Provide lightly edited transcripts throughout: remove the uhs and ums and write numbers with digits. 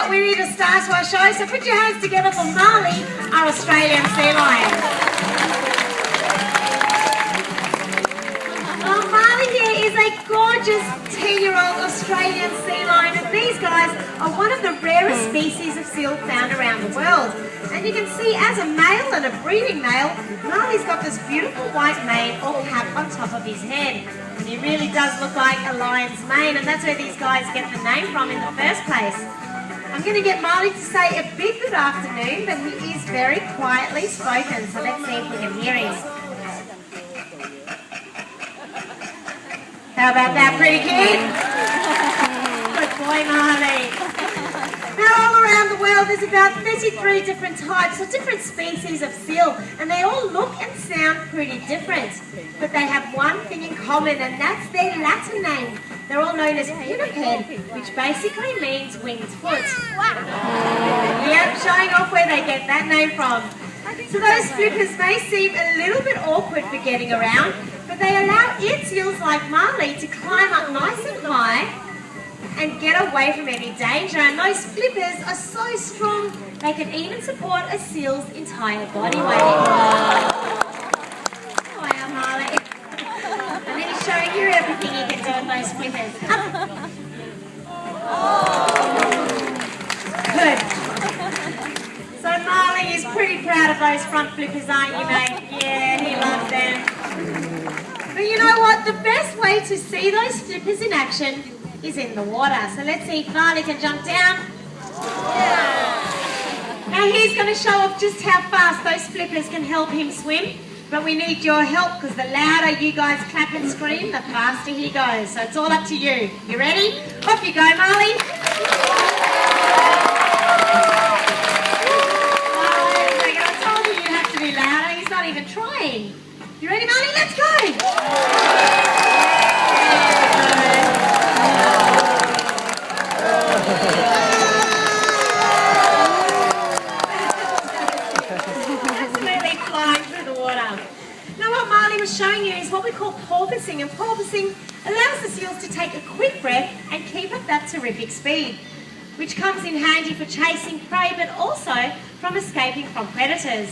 what, we need a star to our show, so put your hands together for Marley, our Australian sea lion. Well, Marley here is a gorgeous 10-year-old Australian sea lion, and these guys are one of the rarest species of seal found around the world. And you can see, as a male and a breeding male, Marley's got this beautiful white mane or cap on top of his head. And he really does look like a lion's mane, and that's where these guys get the name from in the first place. I'm going to get Marley to say a big good afternoon, but he is very quietly spoken, so let's see if we can hear him. How about that, pretty kid? Good boy, Marley. Now, all around the world, there's about 33 different types or different species of seal, and they all look and sound pretty different. But they have one thing in common, and that's their Latin name. They're all known as pinniped, which basically means winged foot. Yep, showing off where they get that name from. So those flippers may seem a little bit awkward for getting around, but they allow eared seals like Marley to climb up nice and high and get away from any danger. And those flippers are so strong, they can even support a seal's entire body weight. Wow, Marley. And then he's showing you everything he can do with those flippers. Good. So Marley is pretty proud of those front flippers, aren't you, mate? Yeah, he loves them. But you know what? The best way to see those flippers in action is in the water. So let's see if Marley can jump down. Now he's going to show off just how fast those flippers can help him swim. But we need your help, because the louder you guys clap and scream, the faster he goes. So it's all up to you. You ready? Off you go, Marley. I told you have to be louder. He's not even trying. You ready, Marley? Let's go. Absolutely flying through the water. Now what Marley was showing you is what we call porpoising, and porpoising allows the seals to take a quick breath and keep at that terrific speed, which comes in handy for chasing prey, but also from escaping from predators.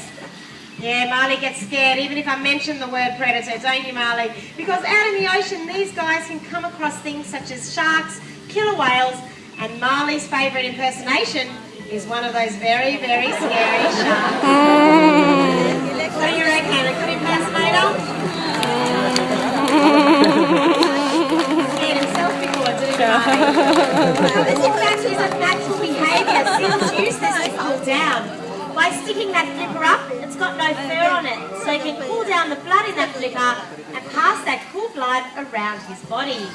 Yeah, Marley gets scared even if I mention the word predator, don't you, Marley? Because out in the ocean, these guys can come across things such as sharks, killer whales, and Marley's favourite impersonation is one of those very, very scary sharks. What do you reckon? A good impersonator? Scared himself before, didn't he, Marley? Now, this in fact is a natural behaviour. Seals use this to cool down. By sticking that flipper up, it's got no fur on it, so it can cool down the blood in that flipper and pass that cool blood around his body.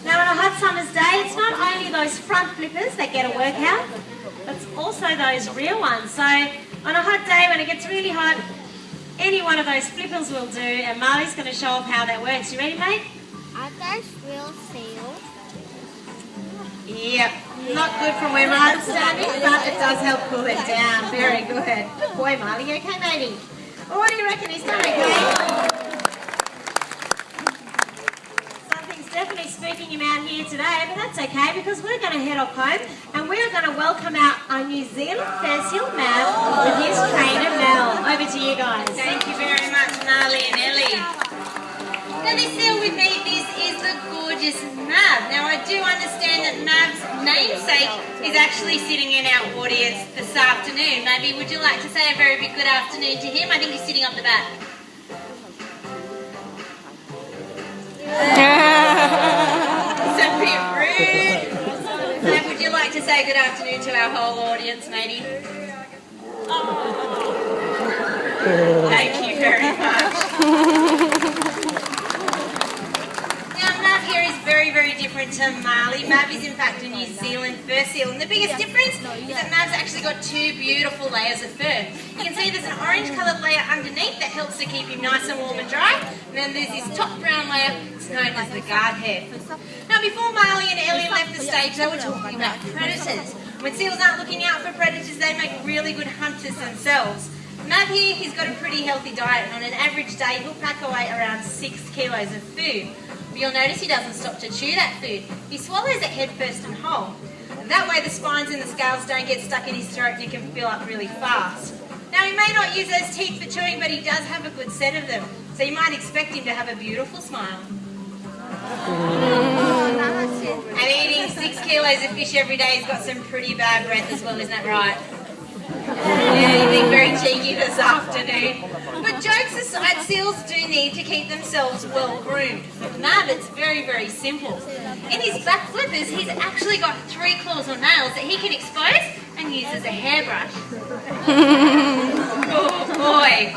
Now on a hot summer's day, it's not only those front flippers that get a workout, but it's also those rear ones. So on a hot day when it gets really hot, any one of those flippers will do, and Marley's going to show off how that works. You ready, mate? Are those real seals? Yep. Not good from where Marley's standing, but it does help cool it down. Very good. Good boy, Marley. You okay, matey? Well, what do you reckon? He's done okay? Something's definitely spooking him out here today, but that's okay, because we're going to head off home and we're going to welcome out our New Zealand fur seal Mav with his trainer Mel. Over to you guys. Thank you very much, Marley and Ellie. Now this seal with me, this is the gorgeous Mav. Now I do understand that Mav's namesake is actually sitting in our audience this afternoon. Maybe would you like to say a very big good afternoon to him? I think he's sitting up the back. It's a bit rude. Mav, would you like to say good afternoon to our whole audience, matey? Thank you very much. Mav here is very, very different to Marley. Mav is in fact a New Zealand fur seal, and the biggest difference is that Mav's actually got two beautiful layers of fur. You can see there's an orange coloured layer underneath that helps to keep him nice and warm and dry, and then there's this top brown layer, it's known as the guard hair. Now before Marley and Ellie left the stage, they were talking about predators. When seals aren't looking out for predators, they make really good hunters themselves. Mav here, he's got a pretty healthy diet, and on an average day he'll pack away around 6 kilos of food. But you'll notice he doesn't stop to chew that food. He swallows it head first and whole. And That way the spines and the scales don't get stuck in his throat and he can fill up really fast. Now he may not use those teeth for chewing, but he does have a good set of them. So you might expect him to have a beautiful smile. And eating 6 kilos of fish every day, he's got some pretty bad breath as well, isn't that right? Yeah, you're being very cheeky this afternoon. But jokes aside, seals do need to keep themselves well groomed. With Mav, it's very, very simple. In his back flippers, he's actually got 3 claws or nails that he can expose and use as a hairbrush. Oh boy.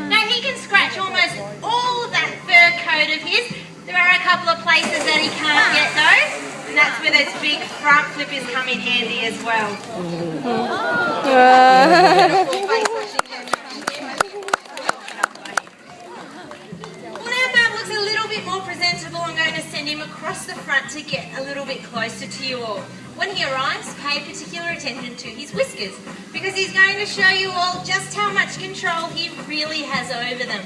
Now he can scratch almost all of that fur coat of his. There are a couple of places that he can't get though, and that's where those big front flippers come in handy as well. Well, now Matt looks a little bit more presentable. I'm going to send him across the front to get a little bit closer to you all. When he arrives, pay particular attention to his whiskers, because he's going to show you all just how much control he really has over them.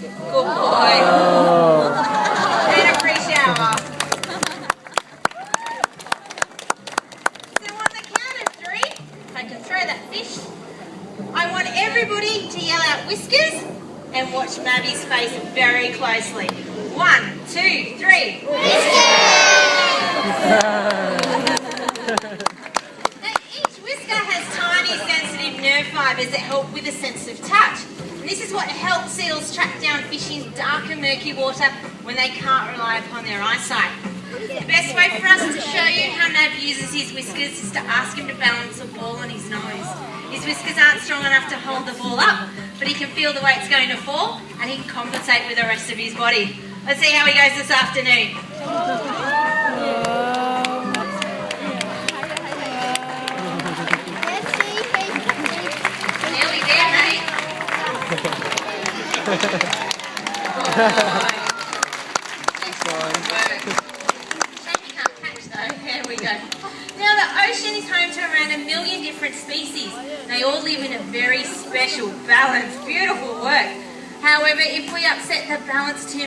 Good boy. And a free shower. So on the count of 3, if I can throw that fish, I want everybody to yell out whiskers and watch Mabby's face very closely. 1, 2, 3. Now each whisker has tiny sensitive nerve fibres that help with a sense of touch. And this is what helps seals track down fish in dark and murky water when they can't rely upon their eyesight. The best way for us to show you how Mav uses his whiskers is to ask him to balance a ball on his nose. His whiskers aren't strong enough to hold the ball up, but he can feel the way it's going to fall and he can compensate with the rest of his body. Let's see how he goes this afternoon. Nearly there, mate. Shame you can't catch though. There we go. Now the ocean is home to around 1 million different species. They all live in a very special, balanced, beautiful work. However, if we upset the balance too